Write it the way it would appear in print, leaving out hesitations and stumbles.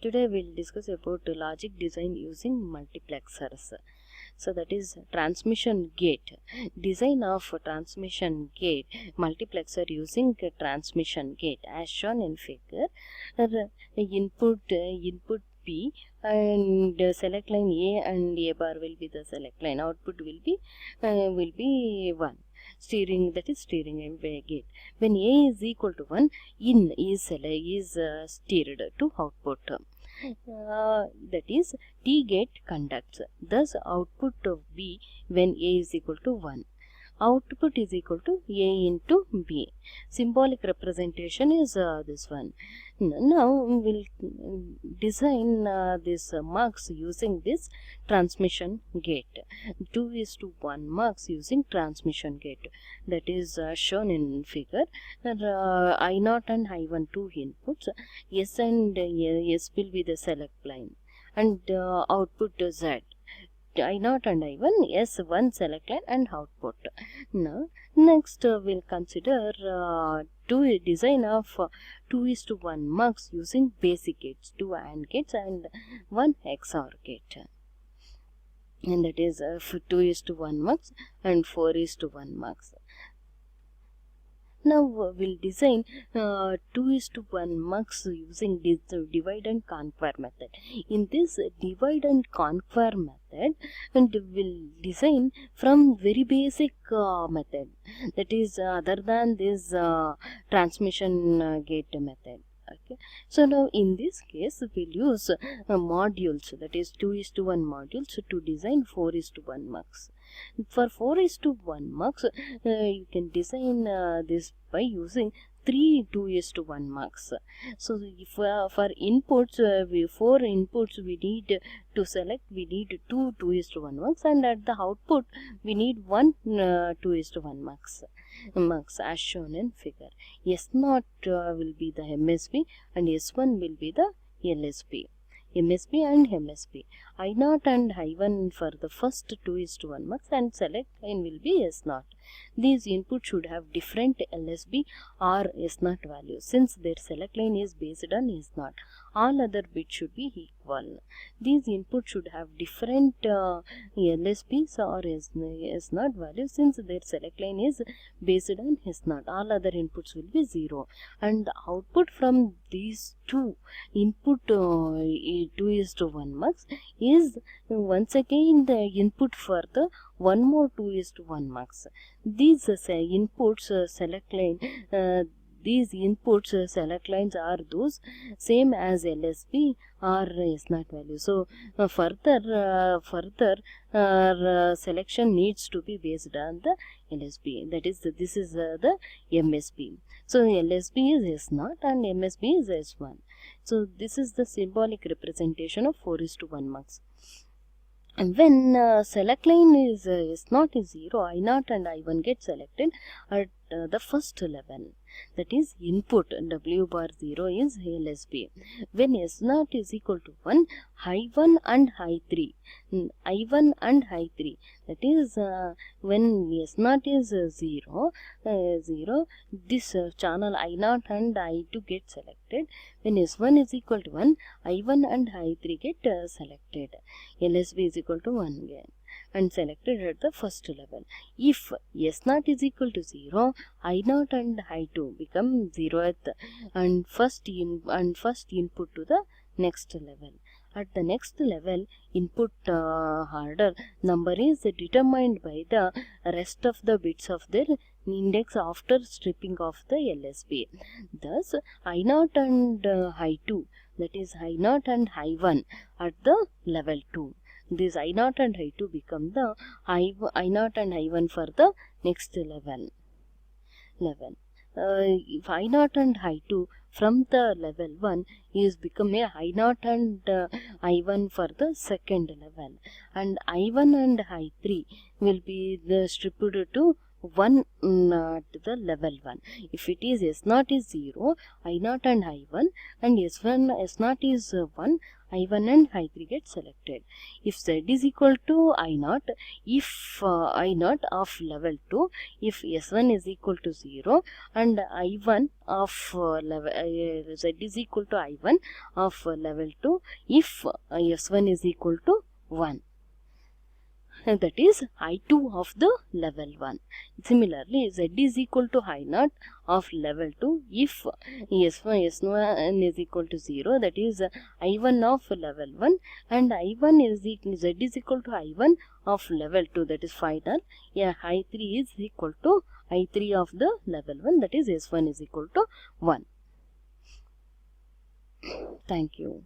Today we'll discuss about logic design using multiplexers. So that is transmission gate. Design of transmission gate multiplexer using transmission gate as shown in figure. Input P and select line A and A bar will be the select line. Output will be 1. Steering, that is steering gate. When A is equal to 1, in is steered to output. That is T gate conducts. Thus output of B when A is equal to 1. Output is equal to A into B. Symbolic representation is this one. Now we will design this mux using this transmission gate. 2:1 mux using transmission gate. That is shown in figure. I0 and I1 two inputs. S and S will be the select line. And output Z. I0 and I1, S1 select line and output. Now, next we'll consider design of 2:1 mux using basic gates, 2 AND gates and 1 XOR gate. And that is 2:1 mux and 4:1 mux. Now we'll design 2:1 mux using this divide and conquer method. In this divide and conquer method, and we'll design from very basic method, that is other than this transmission gate method. Okay, so now in this case we'll use modules, that is 2:1 modules to design 4:1 mux. For 4:1 mux, you can design this by using 3 2:1 mux. So if for inputs, 4 inputs we need to select, we need 2 2:1 mux, and at the output we need 1 2:1 mux as shown in figure. S0 will be the MSB and S1 will be the LSB. MSB and MSB. I0 and I1 for the first 2:1 mux and select line will be S0. These inputs should have different LSB or S0 values. Since their select line is based on S0, all other bits should be equal. These inputs should have different LSBs or S0 values. Since their select line is based on S0, all other inputs will be 0. And the output from these two input 2:1 mux is once again the input for the one more 2:1 mux. These inputs select line, these inputs select lines are those same as LSB or S0 value. So further selection needs to be based on the LSB. That is, this is the MSB. So LSB is S0 and MSB is S1. So this is the symbolic representation of 4:1 mux. And when select line is S0 is 0, I0 and I1 get selected at the first level. That is input W bar 0 is LSB. When S0 is equal to 1, I1 and I3. I1 and I3. That is when S0 is 0, this channel I0 and I2 get selected. When S1 is equal to 1, I1 and I3 get selected. LSB is equal to 1 again and selected at the first level. If S0 is equal to 0, I0 and I2 become 0th and first input to the next level. At the next level, input order number is determined by the rest of the bits of their index after stripping off the LSB. Thus, I0 and I2, that is I0 and I1 at the level 2. This I0 and I2 become the I0 and I1 for the next level. If I0 and I2 from the level 1 is become a I0 and I1 for the second level, and I1 and I3 will be the stripped to 1 at the level 1. If it is S0 is 0, I0 and I1, and S0 is 1, I1 and I3 get selected. If Z is equal to I0, if I0 of level 2, if S1 is equal to 0 and I1 of Z is equal to I1 of level 2 if S1 is equal to 1. That is I2 of the level 1. Similarly, Z is equal to I0 of level 2 if S1 is equal to 0, that is I1 of level 1, and I1 is Z is equal to I1 of level 2, that is final. Yeah, I3 is equal to I3 of the level 1, that is S1 is equal to 1. Thank you.